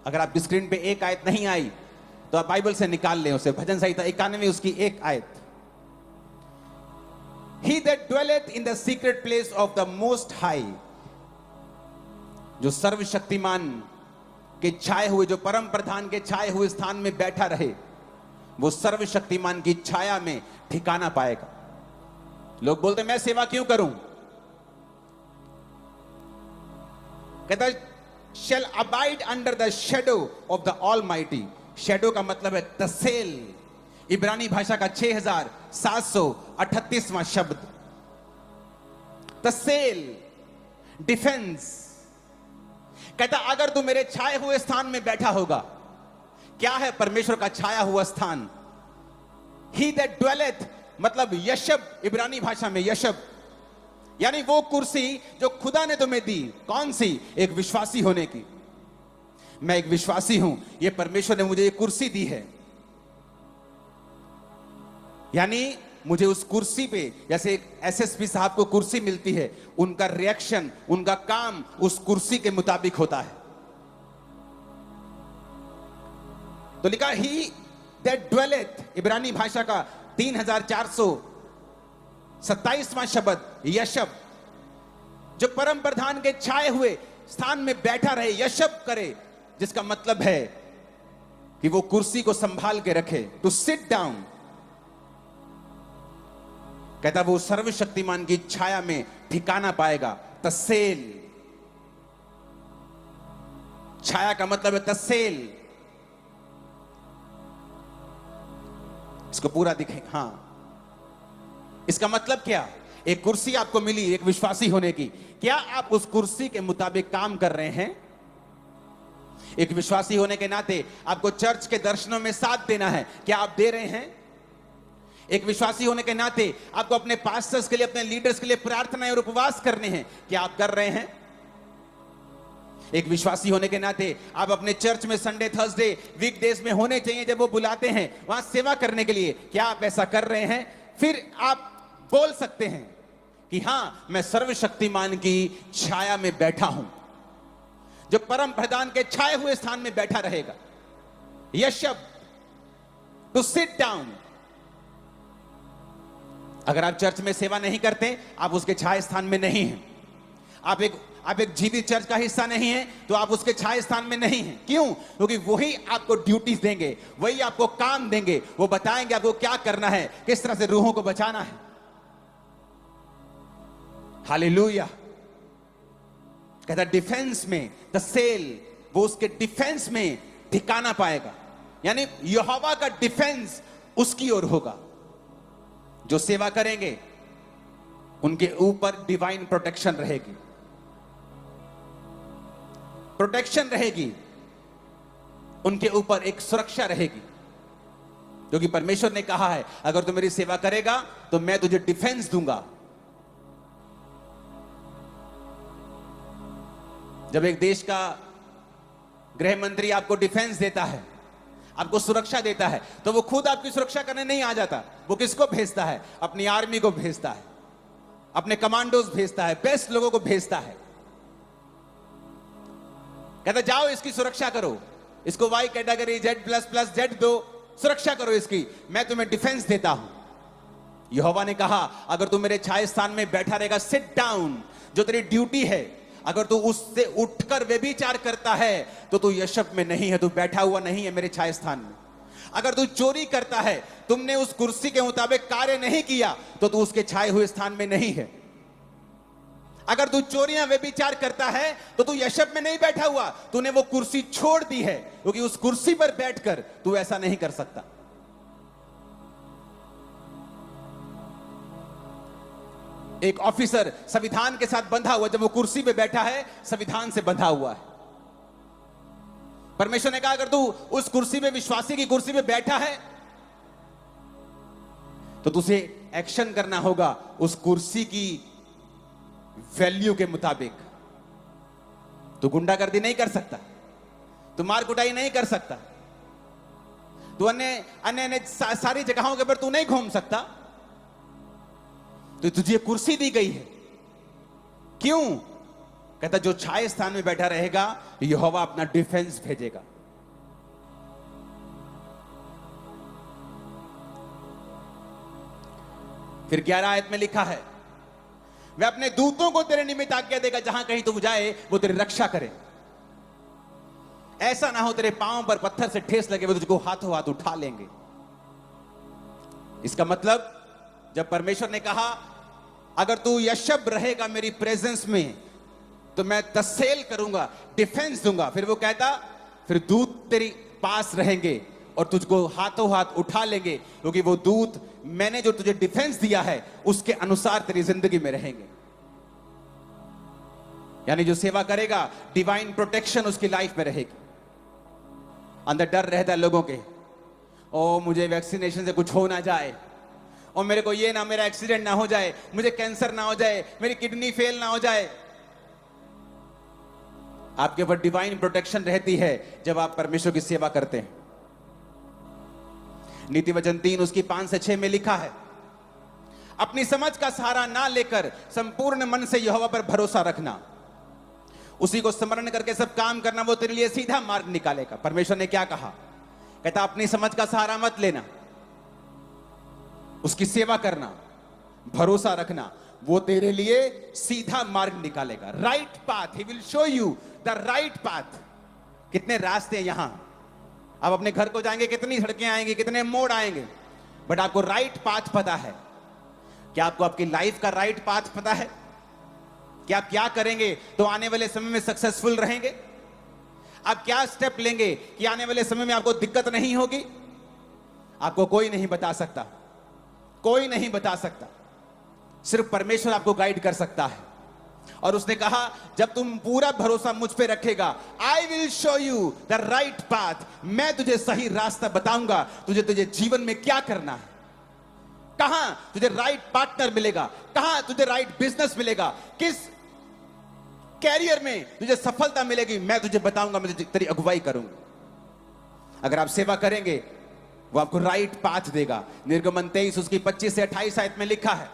अगर आपकी स्क्रीन पे एक आयत नहीं आई तो आप बाइबल से निकाल लें उसे, भजन संहिता 91 उसकी एक आयत। He that dwelleth in the secret place of the most high, जो सर्वशक्तिमान के छाए हुए, जो परम प्रधान के छाए हुए स्थान में बैठा रहे, वो सर्वशक्तिमान की छाया में ठिकाना पाएगा। लोग बोलते मैं सेवा क्यों करूं? कहता shall abide under the shadow of the Almighty। Shadow का मतलब है तसेल, इब्रानी भाषा का 6738वां शब्द। तसेल, डिफेंस। कहता अगर तू मेरे छाए हुए स्थान में बैठा होगा। क्या है परमेश्वर का छाया हुआ स्थान? He that dwelleth मतलब यशब, इब्रानी भाषा में यशब, यानी वो कुर्सी जो खुदा ने तुम्हें दी। कौन सी? एक विश्वासी होने की। मैं एक विश्वासी हूं, ये परमेश्वर ने मुझे ये कुर्सी दी है, यानी मुझे उस कुर्सी पे, जैसे एक एसएसपी साहब को कुर्सी मिलती है, उनका रिएक्शन, उनका काम उस कुर्सी के मुताबिक होता है। तो लिखा ही दैट ड्वेलेथ, इब्रानी भाषा का 3427वां शब्द यशब, जो परम प्रधान के छाए हुए स्थान में बैठा रहे, यशब करे, जिसका मतलब है कि वो कुर्सी को संभाल के रखे। To sit down. कहता वो सर्वशक्तिमान की छाया में ठिकाना पाएगा। तसेल, छाया का मतलब है तसेल। इसको पूरा दिखे। हां, इसका मतलब क्या? एक कुर्सी आपको मिली एक विश्वासी होने की। क्या आप उस कुर्सी के मुताबिक काम कर रहे हैं? एक विश्वासी होने के नाते आपको चर्च के दर्शनों में साथ देना है। क्या आप दे रहे हैं? एक विश्वासी होने के नाते आपको अपने पास्टर्स के लिए, अपने लीडर्स के लिए प्रार्थनाएं और उपवास करने हैं। क्या आप कर रहे हैं? एक विश्वासी होने के नाते आप अपने चर्च में संडे, थर्सडे, वीकडेज में होने चाहिए, जब वो बुलाते हैं वहां सेवा करने के लिए। क्या आप ऐसा कर रहे हैं? फिर आप बोल सकते हैं कि हां, मैं सर्वशक्तिमान की छाया में बैठा हूं, जो परम प्रधान के छाए हुए स्थान में बैठा रहेगा। यशब, टू सिट डाउन। अगर आप चर्च में सेवा नहीं करते, आप उसके छाए स्थान में नहीं हैं। आप एक जीवित चर्च का हिस्सा नहीं है, तो आप उसके छाए स्थान में नहीं हैं। क्यों? क्योंकि वही आपको ड्यूटीज देंगे, वही आपको काम देंगे, वो बताएंगे आपको क्या करना है, किस तरह से रूहों को बचाना है। हालेलुया। कहता डिफेंस में, तसेल, वो उसके डिफेंस में ठिकाना पाएगा, यानी यहोवा का डिफेंस उसकी ओर होगा। जो सेवा करेंगे उनके ऊपर डिवाइन प्रोटेक्शन रहेगी, प्रोटेक्शन रहेगी, उनके ऊपर एक सुरक्षा रहेगी, क्योंकि परमेश्वर ने कहा है अगर तू मेरी सेवा करेगा तो मैं तुझे डिफेंस दूंगा। जब एक देश का गृह मंत्री आपको डिफेंस देता है, आपको सुरक्षा देता है, तो वो खुद आपकी सुरक्षा करने नहीं आ जाता। वो किसको भेजता है? अपनी आर्मी को भेजता है, अपने कमांडोज भेजता है, बेस्ट लोगों को भेजता है। कहता जाओ इसकी सुरक्षा करो, इसको वाई कैटेगरी Z++ Z दो, सुरक्षा करो इसकी, मैं तुम्हें डिफेंस देता हूं। यहोवा ने कहा अगर तू मेरे छाए स्थान में बैठा रहेगा, सिट डाउन, जो तेरी ड्यूटी है, अगर तू उससे उठकर व्यभिचार करता है तो तू यशब में नहीं है, तू बैठा हुआ नहीं है मेरे छाए स्थान में। अगर तू चोरी करता है, तुमने उस कुर्सी के मुताबिक कार्य नहीं किया, तो तू उसके छाए हुए स्थान में नहीं है। अगर तू चोरियां, व्यभिचार करता है, तो तू यशब में नहीं बैठा हुआ, तूने वो कुर्सी छोड़ दी है, क्योंकि उस कुर्सी पर बैठकर तू ऐसा नहीं कर सकता। एक ऑफिसर संविधान के साथ बंधा हुआ, जब वो कुर्सी पे बैठा है, संविधान से बंधा हुआ है। परमेश्वर ने कहा अगर तू उस कुर्सी पे, विश्वासी की कुर्सी पे बैठा है, तो तुझे एक्शन करना होगा उस कुर्सी की वैल्यू के मुताबिक। तू गुंडागर्दी नहीं कर सकता, तू मार कुटाई नहीं कर सकता, तू अन्य सारी जगहों के ऊपर तू नहीं घूम सकता। तो तुझे कुर्सी दी गई है। क्यों? कहता जो छाए स्थान में बैठा रहेगा, यहोवा अपना डिफेंस भेजेगा। फिर 11 आयत में लिखा है, वह अपने दूतों को तेरे निमित्त आज्ञा देगा, जहां कहीं तू जाए वो तेरी रक्षा करे। ऐसा ना हो तेरे पांव पर पत्थर से ठेस लगे, वो तुझको हाथों हाथ उठा लेंगे। इसका मतलब जब परमेश्वर ने कहा अगर तू यशब रहेगा मेरी प्रेजेंस में तो मैं तसेल करूंगा, डिफेंस दूंगा, फिर वो कहता फिर दूत तेरी पास रहेंगे और तुझको हाथों हाथ उठा लेंगे, क्योंकि वो दूत मैंने जो तुझे डिफेंस दिया है उसके अनुसार तेरी जिंदगी में रहेंगे। यानी जो सेवा करेगा डिवाइन प्रोटेक्शन उसकी लाइफ में रहेगी। अंदर डर रहता है लोगों के, ओ मुझे वैक्सीनेशन से कुछ हो ना जाए, और मेरे को ये ना मेरा एक्सीडेंट ना हो जाए, मुझे कैंसर ना हो जाए, मेरी किडनी फेल ना हो जाए। आपके ऊपर डिवाइन प्रोटेक्शन रहती है जब आप परमेश्वर की सेवा करते हैं। नीति वचन 3 उसकी 5 से 6 में लिखा है, अपनी समझ का सहारा ना लेकर संपूर्ण मन से यहोवा पर भरोसा रखना, उसी को स्मरण करके सब काम करना, वो तेरे लिए सीधा मार्ग निकालेगा। परमेश्वर ने क्या कहा? कहता अपनी समझ का सहारा मत लेना, उसकी सेवा करना, भरोसा रखना, वो तेरे लिए सीधा मार्ग निकालेगा। Right path, he will show you the right path. कितने रास्ते हैं यहां, आप अपने घर को जाएंगे कितनी सड़कें आएंगी, कितने मोड़ आएंगे, बट आपको राइट पाथ पता है? क्या आपको आपकी लाइफ का राइट पाथ पता है कि आप क्या करेंगे तो आने वाले समय में सक्सेसफुल रहेंगे? आप क्या स्टेप लेंगे कि आने वाले समय में आपको दिक्कत नहीं होगी? आपको कोई नहीं बता सकता, कोई नहीं बता सकता, सिर्फ परमेश्वर आपको गाइड कर सकता है। और उसने कहा जब तुम पूरा भरोसा मुझ पे रखेगा, I will show you the right path, मैं तुझे सही रास्ता बताऊंगा, तुझे जीवन में क्या करना है, कहां तुझे राइट पार्टनर मिलेगा, कहां तुझे राइट बिजनेस मिलेगा, किस कैरियर में तुझे सफलता मिलेगी, मैं तुझे बताऊंगा, मैं तेरी अगुवाई करूंगा। अगर आप सेवा करेंगे वो आपको राइट पाथ देगा। निर्गमन 23 उसकी 25 से 28 आयत में लिखा है,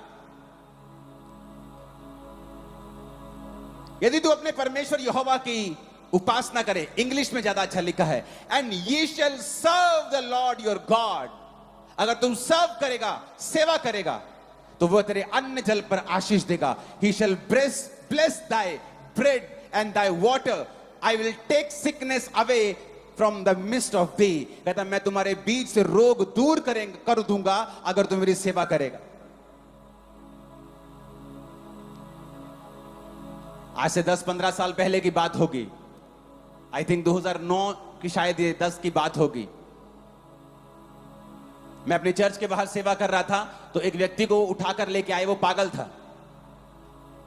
यदि तू अपने परमेश्वर यहोवा की उपासना करे, इंग्लिश में ज्यादा अच्छा लिखा है, एंड ये shall serve the Lord your God, अगर तुम सर्व करेगा, सेवा करेगा, तो वह तेरे अन्न जल पर आशीष देगा। ही शैल bless thy bread and thy water, I will take sickness away from the midst of thee। कहता मैं तुम्हारे बीच से रोग दूर कर दूंगा अगर तुम मेरी सेवा करेगा। आज से 10-15 साल पहले की बात होगी, आई थिंक 2009 की शायद ये 10 की बात होगी। मैं अपने चर्च के बाहर सेवा कर रहा था तो एक व्यक्ति को उठाकर लेके आए, वो पागल था,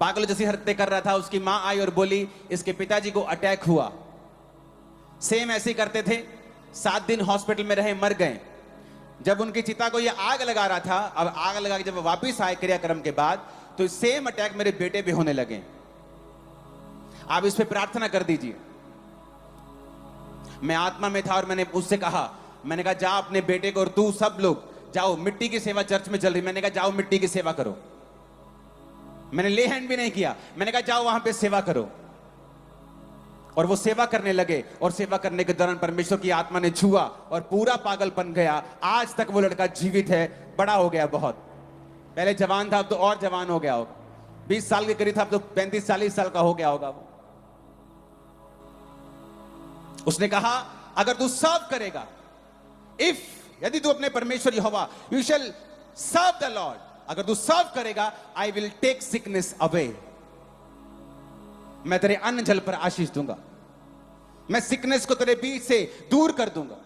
पागल जैसी हरकतें कर रहा था। उसकी मां आई और बोली इसके पिताजी को अटैक हुआ। सेम ऐसे ही करते थे, 7 दिन हॉस्पिटल में रहे, मर गए। जब उनकी चिता को ये आग लगा रहा था, अब आग लगा के जब वापिस आए क्रियाक्रम के बाद, तो सेम अटैक मेरे बेटे पे होने लगे। आप इस पे प्रार्थना कर दीजिए। मैं आत्मा में था और मैंने उससे कहा, मैंने कहा जा अपने बेटे को और तू सब लोग जाओ, मिट्टी की सेवा चर्च में चल रही, मैंने कहा जाओ मिट्टी की सेवा करो। मैंने ले हैंड भी नहीं किया, मैंने कहा जाओ वहां पे सेवा करो। और वो सेवा करने लगे और सेवा करने के दौरान परमेश्वर की आत्मा ने छुआ और पूरा पागलपन गया। आज तक वो लड़का जीवित है, बड़ा हो गया बहुत। पहले जवान था, अब तो और जवान हो गया होगा, 20 साल के करीब था, अब तो 35-40 साल का हो गया होगा वो। उसने कहा अगर तू सर्व करेगा, यदि तू अपने परमेश्वर Jehovah, you shall serve the Lord, अगर तू सर्व करेगा, I will take sickness away, मैं तेरे अन्न जल पर आशीष दूंगा, मैं सिकनेस को तेरे बीच से दूर कर दूंगा।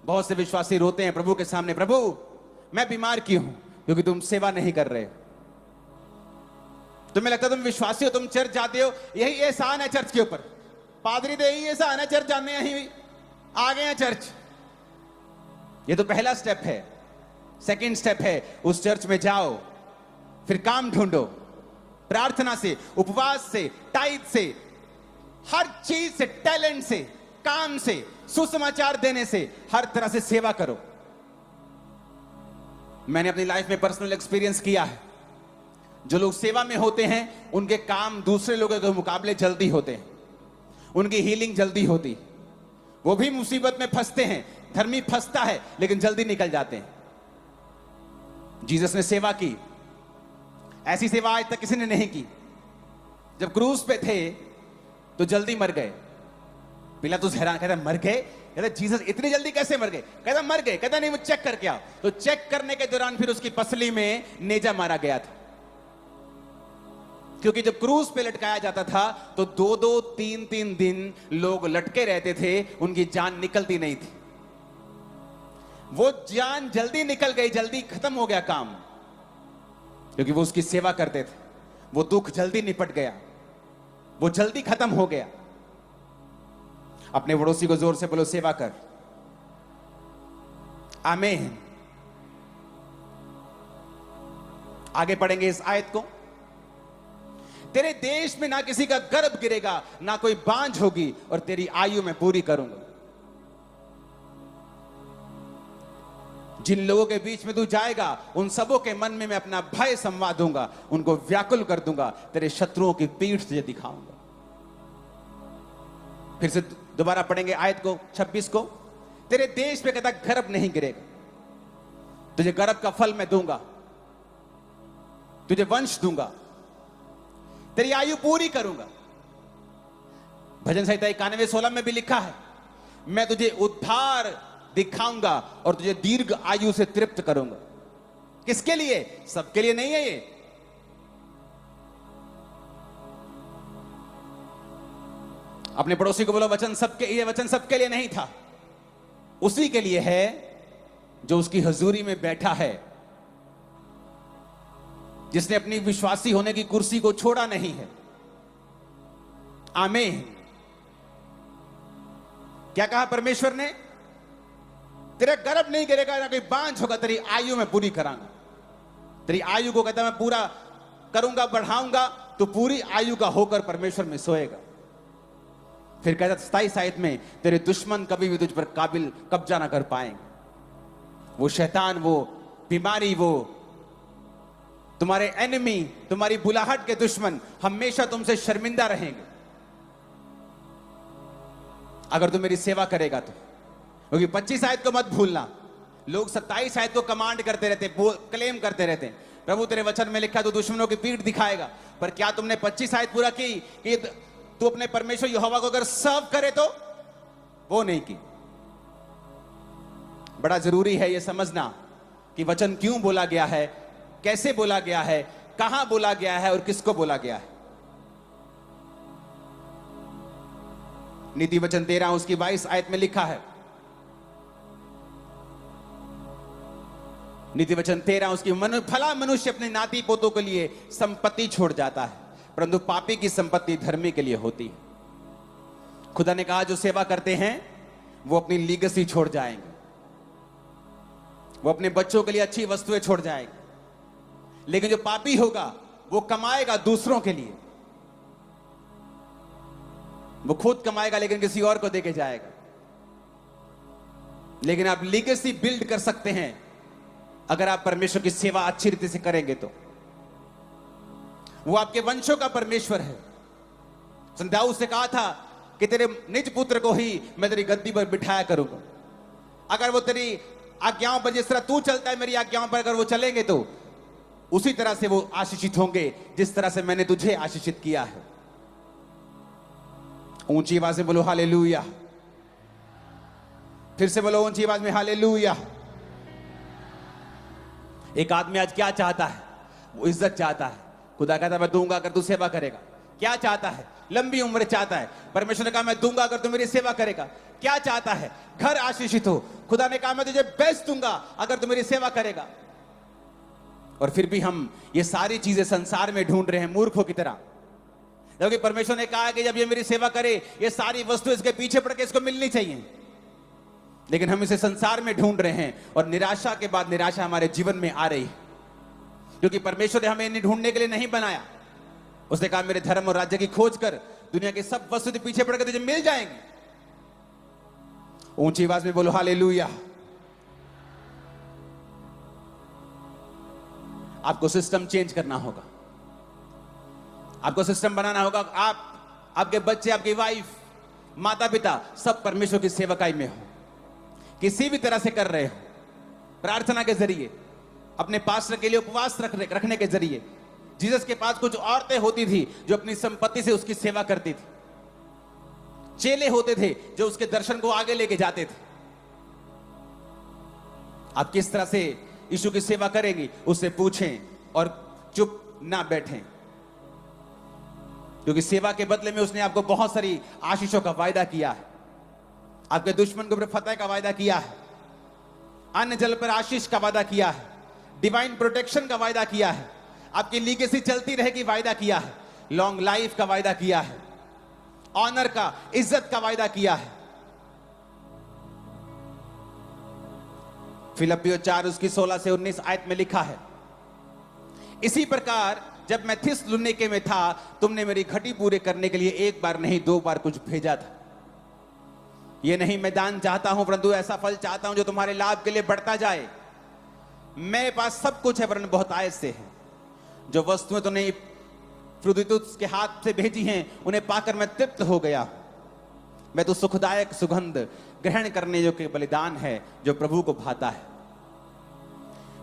बहुत से विश्वासी रोते हैं प्रभु के सामने, प्रभु मैं बीमार क्यों हूं? क्योंकि तुम सेवा नहीं कर रहे। तुम्हें लगता तुम विश्वासी हो, तुम चर्च जाते हो, यही एहसान है चर्च के ऊपर, पादरी दे यही एहसान है चर्च जाने, यही आ गए हैं चर्च। ये तो पहला स्टेप है। सेकंड स्टेप है उस चर्च में जाओ, फिर काम ढूंढो, प्रार्थना से, उपवास से, टाइट से, हर चीज से, टैलेंट से, काम से, सुसमाचार देने से, हर तरह से सेवा करो। मैंने अपनी लाइफ में पर्सनल एक्सपीरियंस किया है, जो लोग सेवा में होते हैं उनके काम दूसरे लोगों के मुकाबले जल्दी होते हैं, उनकी हीलिंग जल्दी होती। वो भी मुसीबत में फंसते हैं, धर्मी फंसता है लेकिन जल्दी निकल जाते हैं। जीसस ने सेवा की, ऐसी सेवा आज तक किसी ने नहीं की। जब क्रूज पे थे तो जल्दी मर गए। पिलातुस हैरान, कहता मर गए? कहता जीसस इतनी जल्दी कैसे मर गए? कहता मर गए। कहता नहीं, वो चेक करके आओ। तो चेक करने के दौरान फिर उसकी पसली में नेजा मारा गया था, क्योंकि जब क्रूज पे लटकाया जाता था तो 2-2, 3-3 दिन लोग लटके रहते थे, उनकी जान निकलती नहीं थी। वो जान जल्दी निकल गई, जल्दी खत्म हो गया काम, क्योंकि वो उसकी सेवा करते थे। वो दुख जल्दी निपट गया, वो जल्दी खत्म हो गया। अपने पड़ोसी को जोर से बोलो, सेवा कर। आमीन। आगे पढ़ेंगे इस आयत को। तेरे देश में ना किसी का गर्भ गिरेगा, ना कोई बांझ होगी, और तेरी आयु में पूरी करूंगा। जिन लोगों के बीच में तू जाएगा, उन सबों के मन में मैं अपना भय संवा दूंगा, उनको व्याकुल कर दूंगा, तेरे शत्रुओं की पीठ तुझे दिखाऊंगा। फिर से दोबारा पढ़ेंगे आयत को, 26 को। तेरे देश पे कहता गर्भ नहीं गिरेगा, तुझे गर्भ का फल मैं दूंगा, तुझे वंश दूंगा, तेरी आयु पूरी करूंगा। भजन संहिता 91:16 में भी लिखा है, मैं तुझे उद्धार दिखाऊंगा और तुझे दीर्घ आयु से तृप्त करूंगा। किसके लिए? सबके लिए नहीं है ये। अपने पड़ोसी को बोलो, वचन सबके, ये वचन सबके लिए नहीं था, उसी के लिए है जो उसकी हजूरी में बैठा है, जिसने अपनी विश्वासी होने की कुर्सी को छोड़ा नहीं है। आमीन। क्या कहा परमेश्वर ने? तेरा गर्भ नहीं गिरेगा, ना कोई बांझ होगा, तेरी आयु में पूरी करांगा। तेरी आयु को कहता मैं पूरा करूंगा, बढ़ाऊंगा, तो पूरी आयु का होकर परमेश्वर में सोएगा। फिर कहता 27 आयत में, तेरे दुश्मन कभी भी तुझ पर काबिल कब्जा ना कर पाएंगे। वो शैतान, वो बीमारी, वो तुम्हारे एनिमी, तुम्हारी बुलाहट के दुश्मन हमेशा तुमसे शर्मिंदा रहेंगे अगर तुम मेरी सेवा करेगा तो। क्योंकि 25 आयत को मत भूलना। लोग 27 आयत को कमांड करते रहते, क्लेम करते रहते, प्रभु तेरे वचन में लिखा तो दुश्मनों की पीठ दिखाएगा। पर क्या तुमने 25 आयत पूरा की कि तू अपने परमेश्वर यहोवा को अगर सर्व करे तो? वो नहीं की। बड़ा जरूरी है यह समझना कि वचन क्यों बोला गया है, कैसे बोला गया है, कहां बोला गया है और किसको बोला गया है। नीति वचन 13 उसकी 22 आयत में लिखा है, नीति वचन 13 उसकी भला मनुष्य अपने नाती पोतों के लिए संपत्ति छोड़ जाता है, परंतु पापी की संपत्ति धर्मी के लिए होती है। खुदा ने कहा जो सेवा करते हैं वो अपनी लीगेसी छोड़ जाएंगे, वो अपने बच्चों के लिए अच्छी वस्तुएं छोड़ जाएंगे। लेकिन जो पापी होगा वो कमाएगा दूसरों के लिए, वो खुद कमाएगा लेकिन किसी और को देके जाएगा। लेकिन आप लीगेसी बिल्ड कर सकते हैं अगर आप परमेश्वर की सेवा अच्छी रीति से करेंगे तो। वो आपके वंशों का परमेश्वर है। दाऊद से कहा था कि तेरे निज पुत्र को ही मैं तेरी गद्दी पर बिठाया करूंगा। अगर वो तेरी आज्ञाओं पर, जिस तरह तू चलता है मेरी आज्ञाओं पर अगर वो चलेंगे तो उसी तरह से वो आशीषित होंगे जिस तरह से मैंने तुझे आशीषित किया है। ऊंची आवाज में बोलो हालेलुया। फिर से बोलो ऊंची आवाज में हालेलुया। एक आदमी आज क्या चाहता है? वो इज्जत चाहता है। खुदा कहता है मैं दूंगा अगर तू सेवा करेगा। क्या चाहता है? लंबी उम्र चाहता है। परमेश्वर ने कहा मैं दूंगा अगर तू मेरी सेवा करेगा। क्या चाहता है? घर आशीषित हो। खुदा ने कहा मैं तुझे बेस्ट दूंगा अगर तू मेरी सेवा करेगा। और फिर भी हम ये सारी चीजें संसार में ढूंढ रहे हैं मूर्खों की तरह, क्योंकि परमेश्वर ने कहा कि जब ये मेरी सेवा करे ये सारी वस्तु इसके पीछे पड़ के इसको मिलनी चाहिए। लेकिन हम इसे संसार में ढूंढ रहे हैं और निराशा के बाद निराशा हमारे जीवन में आ रही है, क्योंकि परमेश्वर ने हमें इन्हें ढूंढने के लिए नहीं बनाया। उसने कहा मेरे धर्म और राज्य की खोज कर, दुनिया की सब वस्तु के पीछे पड़ के तुझे मिल जाएंगे। ऊंची आवाज में बोलो हालेलुया। आपको सिस्टम चेंज करना होगा, आपको सिस्टम बनाना होगा। आप, आपके बच्चे, आपकी वाइफ, माता पिता सब परमेश्वर की सेवकाई में हो, किसी भी तरह से कर रहे हो, प्रार्थना के जरिए, अपने पास्टर के लिए उपवास रखने के जरिए, जीसस के पास कुछ औरतें होती थी जो अपनी संपत्ति से उसकी सेवा करती थी। चेले होते थे जो उसके दर्शन को आगे लेके जाते थे। आप किस तरह से यीशु की सेवा करेंगी, उससे पूछें और चुप ना बैठें, क्योंकि सेवा के बदले में उसने आपको बहुत सारी आशीषों का वायदा किया है। आपके दुश्मन के ऊपर फतह का वायदा किया है, अन्न जल पर आशीष का वायदा किया है, डिवाइन प्रोटेक्शन का वायदा किया है, आपकी लीगेसी चलती रहेगी वायदा किया है, लॉन्ग लाइफ का वायदा किया है, ऑनर का, इज्जत का वायदा किया है। फिलिप्पियों 4 उसकी 16 से 19 आयत में लिखा है, इसी प्रकार जब मैं थिस्सलुनीके में था, तुमने मेरी घटी पूरे करने के लिए एक बार नहीं 2 बार कुछ भेजा था। ये नहीं मैं दान चाहता हूं, परंतु ऐसा फल चाहता हूं जो तुम्हारे लाभ के लिए बढ़ता जाए। मेरे पास सब कुछ है, वरन बहुत आयत से है। जो वस्तुएं तुमने प्रुदितुस के हाथ से भेजी हैं, उन्हें पाकर मैं तृप्त हो गया। मैं तो सुखदायक सुगंध ग्रहण करने जो के बलिदान है, जो प्रभु को भाता है।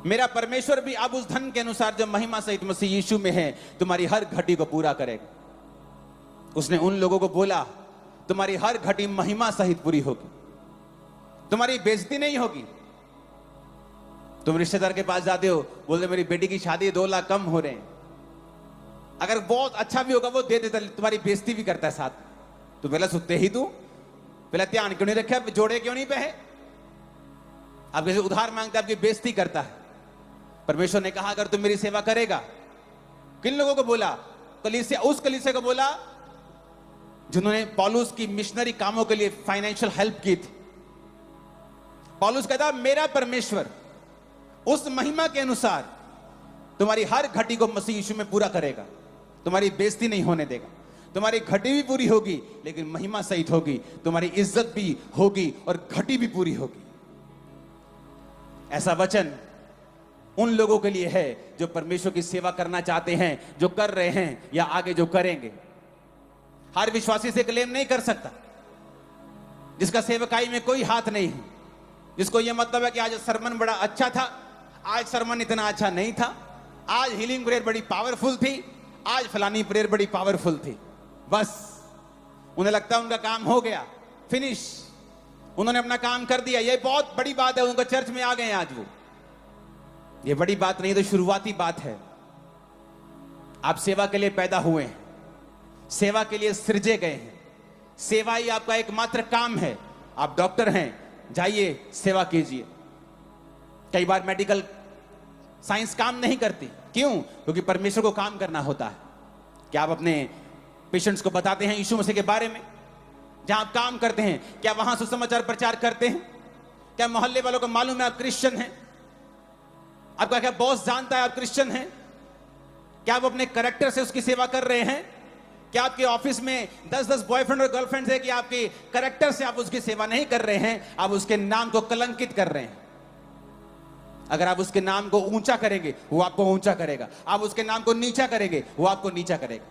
मेरा परमेश्वर भी अब उस धन के अनुसार जो महिमा सहित मसीह यीशु में है, तुम्हारी हर घटी को पूरा करेगा। उसने उन लोगों को बोला, तुम्हारी हर घटी महिमा सहित पूरी होगी, तुम्हारी बेइज्जती नहीं होगी। तुम रिश्तेदार के पास जाते हो, बोलते मेरी बेटी की शादी 2 लाख कम हो रहे हैं, अगर बहुत अच्छा भी होगा वो दे देता, तुम्हारी बेइज्जती भी करता है साथ। तो पहले सुनते ही तू पहले ध्यान क्यों नहीं रखा, जोड़े क्यों नहीं पे है, आप किसी उधार मांगते, आपकी बेइज्जती करता है। परमेश्वर ने कहा अगर तुम मेरी सेवा करेगा, किन लोगों को बोला, कलीसिया, उस कलीसिया को बोला जिन्होंने पौलुस की मिशनरी कामों के लिए फाइनेंशियल हेल्प की थी। पौलुस कहता मेरा परमेश्वर उस महिमा के अनुसार तुम्हारी हर घटी को मसीह यीशु में पूरा करेगा, तुम्हारी बेइज्जती नहीं होने देगा, तुम्हारी घटी भी पूरी होगी लेकिन महिमा सहित होगी, तुम्हारी इज्जत भी होगी और घटी भी पूरी होगी। ऐसा वचन उन लोगों के लिए है जो परमेश्वर की सेवा करना चाहते हैं, जो कर रहे हैं या आगे जो करेंगे। हर विश्वासी से क्लेम नहीं कर सकता जिसका सेवकाई में कोई हाथ नहीं है, जिसको यह मतलब है कि आज सरमन बड़ा अच्छा था, आज सरमन इतना अच्छा नहीं था, आज हीलिंग प्रेयर बड़ी पावरफुल थी, आज फलानी प्रेयर बड़ी पावरफुल थी। बस उन्हें लगता है उनका काम हो गया, फिनिश, उन्होंने अपना काम कर दिया, यह बहुत बड़ी बात है, उनका चर्च में आ गए आज वो। ये बड़ी बात नहीं, तो शुरुआती बात है। आप सेवा के लिए पैदा हुए हैं, सेवा के लिए सृजे गए हैं, सेवा ही आपका एकमात्र काम है। आप डॉक्टर हैं, जाइए सेवा कीजिए। कई बार मेडिकल साइंस काम नहीं करती, क्यों? क्योंकि परमेश्वर को काम करना होता है। क्या आप अपने पेशेंट्स को बताते हैं यीशु मसीह के बारे में? जहां आप काम करते हैं, क्या वहां सुसमाचार प्रचार करते हैं? क्या मोहल्ले वालों को मालूम है आप क्रिश्चियन हैं? आपका क्या बॉस जानता है आप क्रिश्चियन हैं? क्या आप अपने कैरेक्टर से उसकी सेवा कर रहे हैं? क्या आपके ऑफिस में 10-10 बॉयफ्रेंड और गर्लफ्रेंड्स है कि आपके कैरेक्टर से आप उसकी सेवा नहीं कर रहे हैं, आप उसके नाम को कलंकित कर रहे हैं? अगर आप उसके नाम को ऊंचा करेंगे वो आपको ऊंचा करेगा, आप उसके नाम को नीचा करेंगे वो आपको नीचा करेगा।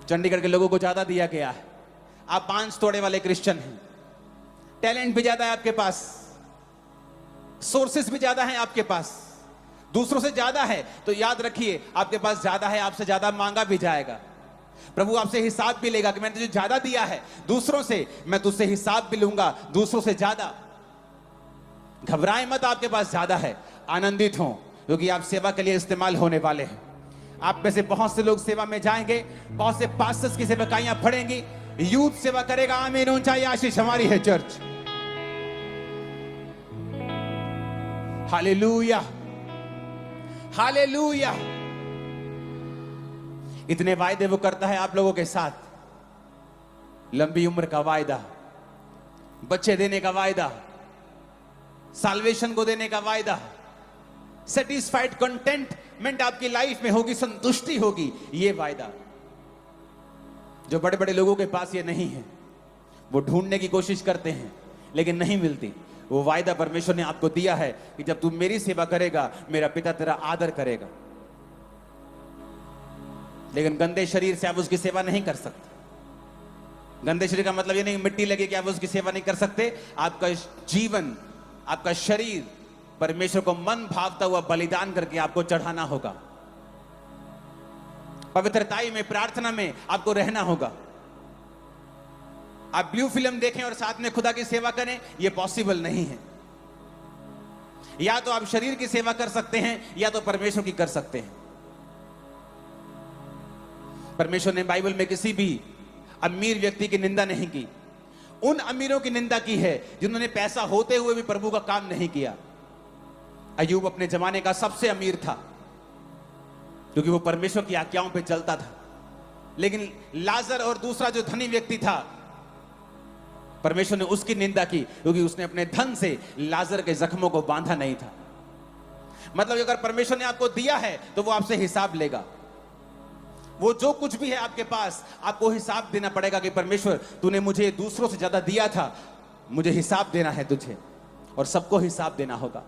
चंडीगढ़ के लोगों को ज्यादा दिया गया है, आप 5 तोड़े वाले क्रिश्चियन हैं, टैलेंट भी ज्यादा है आपके पास, सोर्सेस भी ज्यादा हैं आपके पास, दूसरों से ज्यादा है, तो याद रखिए आपके पास ज्यादा है, आपसे ज्यादा मांगा भी जाएगा। प्रभु आपसे हिसाब भी लेगा कि मैंने तुझे ज्यादा दिया है दूसरों से, मैं तुझसे हिसाब भी लूंगा दूसरों से ज्यादा। घबराए मत, आपके पास ज्यादा है, आनंदित हो, क्योंकि आप सेवा के लिए इस्तेमाल होने वाले हैं। आप में से बहुत से लोग सेवा में जाएंगे, बहुत से पास्टर्स की सेवकाइयां पढ़ेंगी, यूथ सेवा करेगा। आमीन, ऊंचाई आशीष हमारी है चर्च। Hallelujah, hallelujah. इतने वायदे वो करता है आप लोगों के साथ, लंबी उम्र का वायदा, बच्चे देने का वायदा, साल्वेशन को देने का वायदा, सेटिस्फाइड कंटेंटमेंट आपकी लाइफ में होगी, संतुष्टि होगी, ये वायदा। जो बड़े बड़े लोगों के पास ये नहीं है, वो ढूंढने की कोशिश करते हैं लेकिन नहीं मिलती। वो वायदा परमेश्वर ने आपको दिया है कि जब तू मेरी सेवा करेगा, मेरा पिता तेरा आदर करेगा। लेकिन गंदे शरीर से आप उसकी सेवा नहीं कर सकते। गंदे शरीर का मतलब ये नहीं मिट्टी लगे कि आप उसकी सेवा नहीं कर सकते। आपका जीवन, आपका शरीर परमेश्वर को मन भावता हुआ बलिदान करके आपको चढ़ाना होगा। पवित्रताई में, प्रार्थना में आपको रहना होगा। आप ब्लू फिल्म देखें और साथ में खुदा की सेवा करें, यह पॉसिबल नहीं है। या तो आप शरीर की सेवा कर सकते हैं या तो परमेश्वर की कर सकते हैं। परमेश्वर ने बाइबल में किसी भी अमीर व्यक्ति की निंदा नहीं की। उन अमीरों की निंदा की है जिन्होंने पैसा होते हुए भी प्रभु का काम नहीं किया। अय्यूब अपने जमाने का सबसे अमीर था क्योंकि वो परमेश्वर की आज्ञाओं पे चलता था। लेकिन लाजर और दूसरा जो धनी व्यक्ति था, परमेश्वर ने उसकी निंदा की क्योंकि उसने अपने धन से लाजर के जख्मों को बांधा नहीं था। मतलब अगर परमेश्वर ने आपको दिया है तो वो आपसे हिसाब लेगा। वो जो कुछ भी है आपके पास, आपको हिसाब देना पड़ेगा कि परमेश्वर तूने मुझे दूसरों से ज्यादा दिया था, मुझे हिसाब देना है तुझे। और सबको हिसाब देना होगा।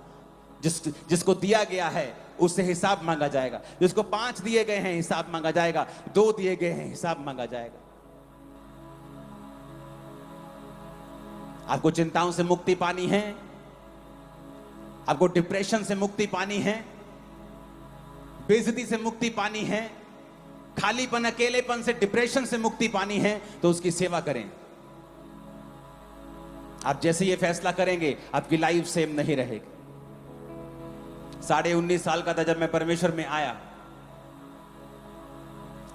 जिसको दिया गया है उससे हिसाब मांगा जाएगा। जिसको 5 दिए गए हैं हिसाब मांगा जाएगा, 2 दिए गए हैं हिसाब मांगा जाएगा। आपको चिंताओं से मुक्ति पानी है, आपको डिप्रेशन से मुक्ति पानी है, बेइज्जती से मुक्ति पानी है, खालीपन, अकेलेपन से, डिप्रेशन से मुक्ति पानी है, तो उसकी सेवा करें। आप जैसे ये फैसला करेंगे आपकी लाइफ सेम नहीं रहेगी। 19.5 साल का था जब मैं परमेश्वर में आया।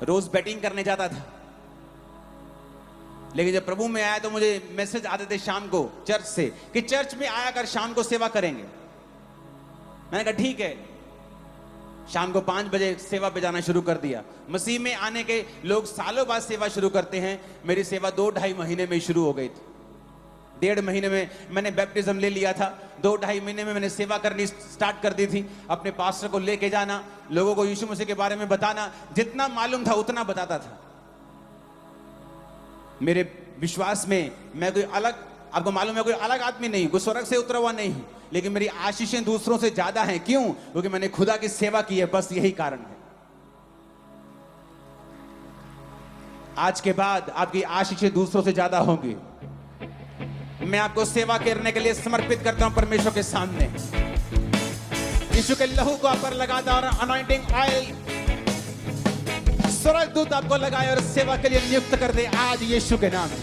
रोज बैटिंग करने जाता था, लेकिन जब प्रभु में आया तो मुझे मैसेज आते थे शाम को चर्च से कि चर्च में आया कर, शाम को सेवा करेंगे। मैंने कहा ठीक है। शाम को 5 बजे सेवा पे जाना शुरू कर दिया। मसीह में आने के लोग सालों बाद सेवा शुरू करते हैं। मेरी सेवा 2-2.5 महीने में शुरू हो गई थी। 1.5 महीने में मैंने बैप्टिज्म ले लिया था। 2-2.5 महीने में मैंने सेवा करनी स्टार्ट कर दी थी। अपने पास्टर को लेके जाना, लोगों को यीशु मसीह के बारे में बताना, जितना मालूम था उतना बताता था। मेरे विश्वास में मैं कोई अलग, आपको मालूम है, कोई अलग आदमी नहीं, कोई स्वर्ग से उतरा हुआ नहीं हूं, लेकिन मेरी आशीषें दूसरों से ज्यादा हैं। क्यों? क्योंकि मैंने खुदा की सेवा की है, बस यही कारण है। आज के बाद आपकी आशीषें दूसरों से ज्यादा होंगी। मैं आपको सेवा करने के लिए समर्पित करता हूं परमेश्वर के सामने। यीशु के लहू को आप पर लगाता और अनॉइंटिंग ऑयल स्वर्गदूत आपको लगाए और सेवा के लिए नियुक्त कर दे आज यीशु के नाम में।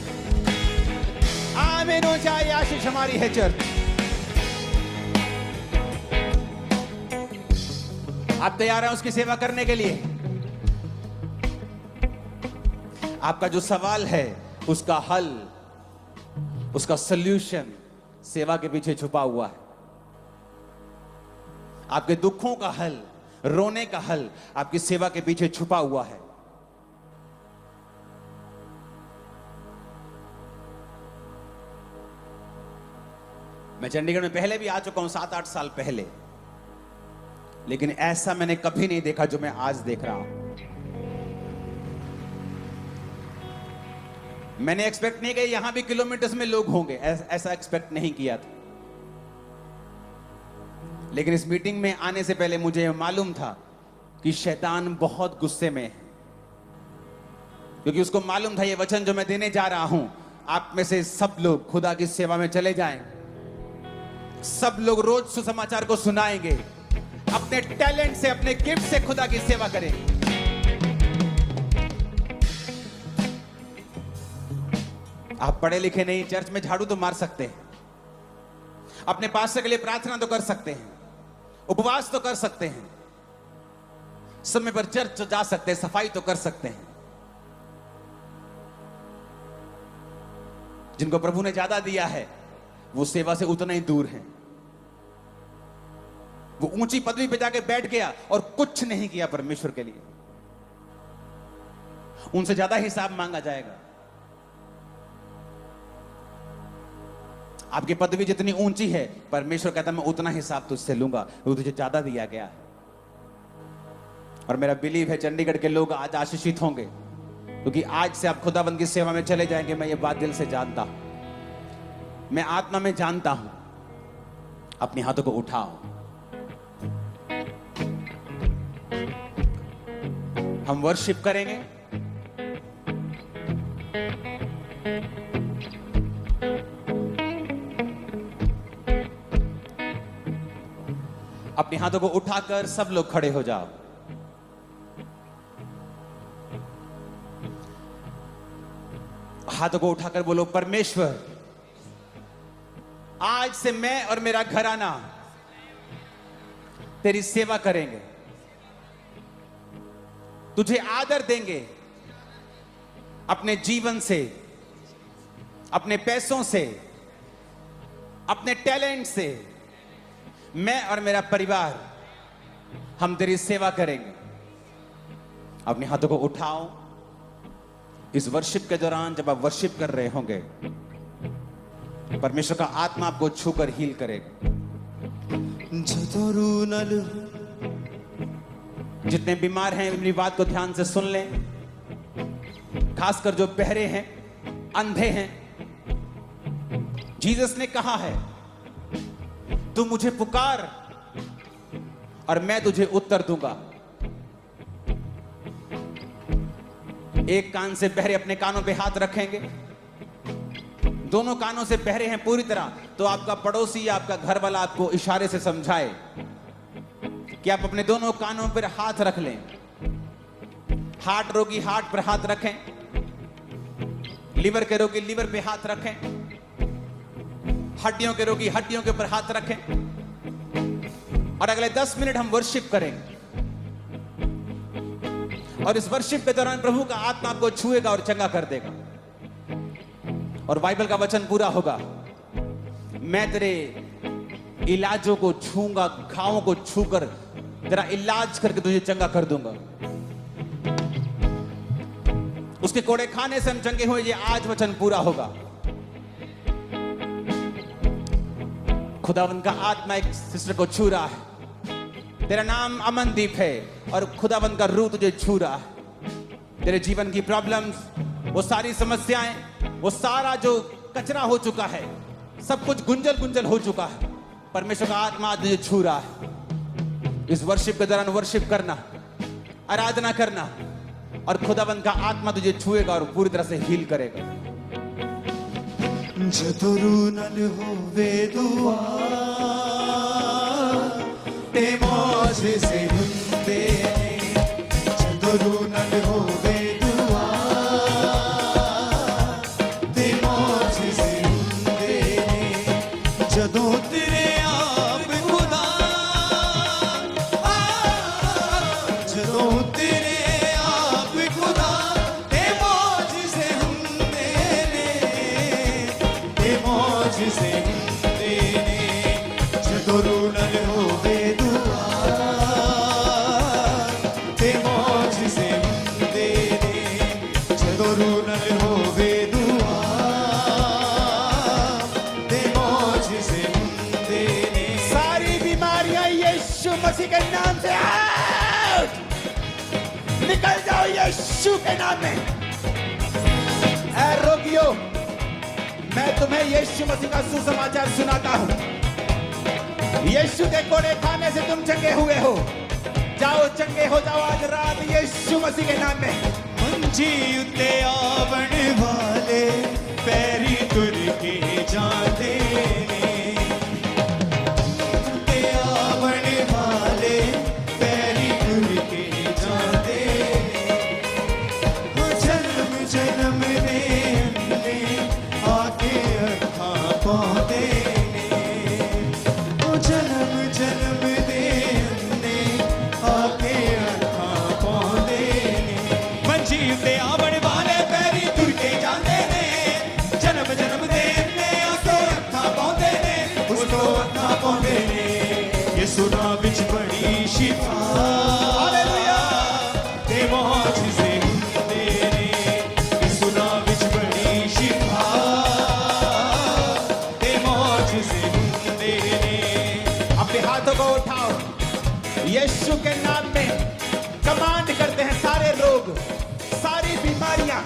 आमीन हो जाए। आशीष हमारी है चर्च। आप तैयार हैं उसकी सेवा करने के लिए? आपका जो सवाल है उसका हल, उसका सल्यूशन सेवा के पीछे छुपा हुआ है। आपके दुखों का हल, रोने का हल आपकी सेवा के पीछे छुपा हुआ है। मैं चंडीगढ़ में पहले भी आ चुका हूं, 7-8 साल पहले, लेकिन ऐसा मैंने कभी नहीं देखा जो मैं आज देख रहा हूं। मैंने एक्सपेक्ट नहीं किया यहां भी किलोमीटर्स में लोग होंगे, ऐसा एक्सपेक्ट नहीं किया था। लेकिन इस मीटिंग में आने से पहले मुझे मालूम था कि शैतान बहुत गुस्से में है, क्योंकि उसको मालूम था ये वचन जो मैं देने जा रहा हूं, आप में से सब लोग खुदा की सेवा में चले जाएं। सब लोग रोज सुसमाचार को सुनाएंगे। अपने टैलेंट से, अपने गिफ्ट से खुदा की सेवा करें। आप पढ़े लिखे नहीं, चर्च में झाड़ू तो मार सकते हैं, अपने पास्टर के लिए प्रार्थना तो कर सकते हैं, उपवास तो कर सकते हैं, समय पर चर्च जा सकते हैं, सफाई तो कर सकते हैं। जिनको प्रभु ने ज्यादा दिया है वो सेवा से उतना ही दूर हैं। वो ऊंची पदवी पे जाके बैठ गया और कुछ नहीं किया परमेश्वर के लिए, उनसे ज्यादा हिसाब मांगा जाएगा। आपकी पदवी जितनी ऊंची है, परमेश्वर कहता है मैं उतना हिसाब तुझसे लूंगा, वो तुझे ज्यादा दिया गया है। और मेरा बिलीव है चंडीगढ़ के लोग आज आशीषित होंगे, क्योंकि आज से आप खुदाबंद की सेवा में चले जाएंगे। मैं ये बात दिल से जानता हूं, मैं आत्मा में जानता हूं। अपने हाथों को उठाओ, हम वर्शिप करेंगे। अपने हाथों को उठाकर सब लोग खड़े हो जाओ। हाथों को उठाकर बोलो, परमेश्वर आज से मैं और मेरा घराना तेरी सेवा करेंगे, तुझे आदर देंगे, अपने जीवन से, अपने पैसों से, अपने टैलेंट से मैं और मेरा परिवार हम तेरी सेवा करेंगे। अपने हाथों को उठाओ। इस वर्शिप के दौरान जब आप वर्शिप कर रहे होंगे, परमेश्वर का आत्मा आपको छूकर हील करेगा। जितने बीमार हैं मेरी बात को ध्यान से सुन लें, खासकर जो बहरे हैं, अंधे हैं। जीसस ने कहा है, तू मुझे पुकार और मैं तुझे उत्तर दूंगा। एक कान से बहरे अपने कानों पे हाथ रखेंगे, दोनों कानों से बहरे हैं पूरी तरह, तो आपका पड़ोसी या आपका घर वाला आपको इशारे से समझाए कि आप अपने दोनों कानों पर हाथ रख लें। हार्ट रोगी हार्ट पर हाथ रखें, लिवर के रोगी लिवर पे हाथ रखें, हड्डियों के रोगी हड्डियों के ऊपर हाथ रखें, और अगले 10 मिनट हम वर्शिप करेंगे। और इस वर्शिप के दौरान प्रभु का आत्मा आपको छुएगा और चंगा कर देगा। और बाइबल का वचन पूरा होगा, मैं तेरे इलाजों को छूंगा, घावों को छूकर तेरा इलाज करके तुझे चंगा कर दूंगा। उसके कोड़े खाने से हम चंगे हुए, ये आज वचन पूरा होगा। खुदावंद का आत्मा एक सिस्टर को छू रहा है। तेरा नाम अमनदीप है और खुदावंद का रूह तुझे छू रहा है। तेरे जीवन की प्रॉब्लम्स, वो सारी समस्याएं, वो सारा जो कचरा हो चुका है, सब कुछ गुंजल गुंजल हो चुका है, परमेश्वर का आत्मा आज तुझे छू रहा है। इस वर्शिप के दौरान वर्शिप करना, आराधना करना, और खुदावंद का आत्मा तुझे छुएगा और पूरी तरह से हील करेगा। जतोरू नल होवे दुआ ते मौज से हुंदे, जतोरू नल होवे दुआ ते मौज से हुंदे, जदों तेरे आप खुदा, जदों तेरे आप खुदा ते मौज से हुंदे ने, ते मौज से हुंदे ने, जदों नल होवे दुआ ते मौज से हुंदे ने, जदों नल होवे दुआ ते मौज से हुंदे ने। सारी बीमारियां यीशु मसीह के नाम से आउट, निकल जाओ यीशु के नाम में। ऐ रोगियों, मैं तुम्हें यीशु मसीह का सुसमाचार सुनाता हूं। यीशु के कोड़े खाने से तुम चंगे हुए हो। जाओ, चंगे हो जाओ आज रात यीशु मसीह के नाम में। मंजी उत्ते आवण वाले पैरी तुर के जाते ने, उत्ते आवण वाले पैरी तुर के जाते ने, जन्म जन्म ने आके अखां पाते ने, जन्म जन्म ने आके अखां पाते ने। मंजी उत्ते आवण वाले पैरी तुर के जाते ने, जन्म जन्म दे ने आके अखां पाते ने, उसको अखां पाते ने। यीशु नाम विच बड़ी शिफा, हालेलुया, ते मौज से हुंदे ने। यीशु नाम विच बड़ी शिफा, ते मौज से हुंदे ने। अपने हाथों को उठाओ, यीशु के नाम में कमांड करते हैं सारे रोग, सारी बीमारियां।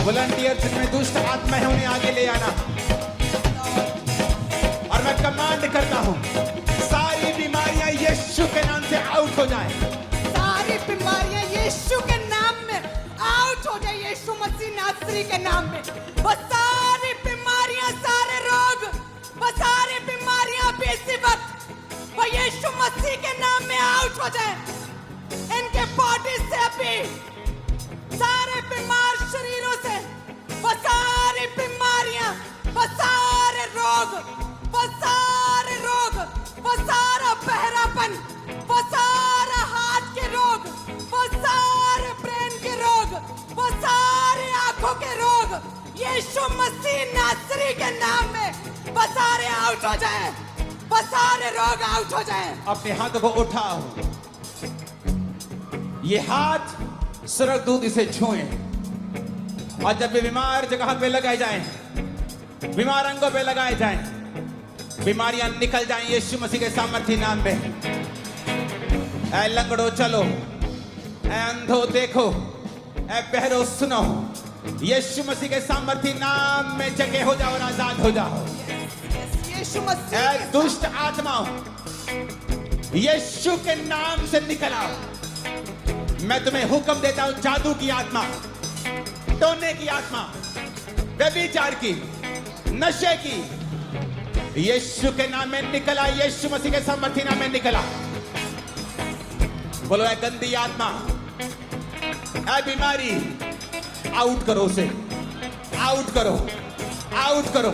वॉलंटियर जिनमें दुष्ट आत्मा है उन्हें आगे ले आना, और मैं कमांड करता हूं सारी बीमारियां यीशु के नाम से आउट हो जाएं। सारी बीमारियां यीशु के नाम में आउट हो जाए, यीशु मसीह नासरी के नाम में। वो सारी बीमारियां, सारे रोग, वो सारी बीमारियां अब इसी वक्त वो यीशु हो जाए इनके बॉडी से अभी सारे बीमार शरीरों से, वो सारी बीमारियां, वो सारे रोग, वो सारे रोग, वो सारा बहरापन, वो सारा हार्ट के रोग, वो सारे ब्रेन के रोग, वो सारे आंखों के रोग यीशु मसीह नासरी के नाम में वो सारे आउट हो जाएं, वो सारे रोग आउट हो जाएं। अपने हाथों को उठाओ, ये हाथ स्वर्गदूत इसे छुएं और जब भी बीमार जगह पे लगाए जाएं, बीमार अंगों पे लगाए जाएं, बीमारियां निकल जाएं यीशु मसीह के सामर्थी नाम में। ऐ लंगड़ो चलो, ऐ अंधो देखो, ऐ बहरो सुनो, यीशु मसीह के सामर्थी नाम में जगह हो जाओ और आजाद हो जाओ। यीशु मसीह ऐ दुष्ट आत्माओं, यीशु के नाम से निकल आओ। मैं तुम्हें हुक्म देता हूं, जादू की आत्मा, टोने की आत्मा, व्यभिचार की, नशे की, यीशु के नाम में निकला, यीशु मसीह के सामर्थी नाम में निकला। बोलो ऐ गंदी आत्मा, ऐ बीमारी, आउट करो उसे, आउट करो, आउट करो।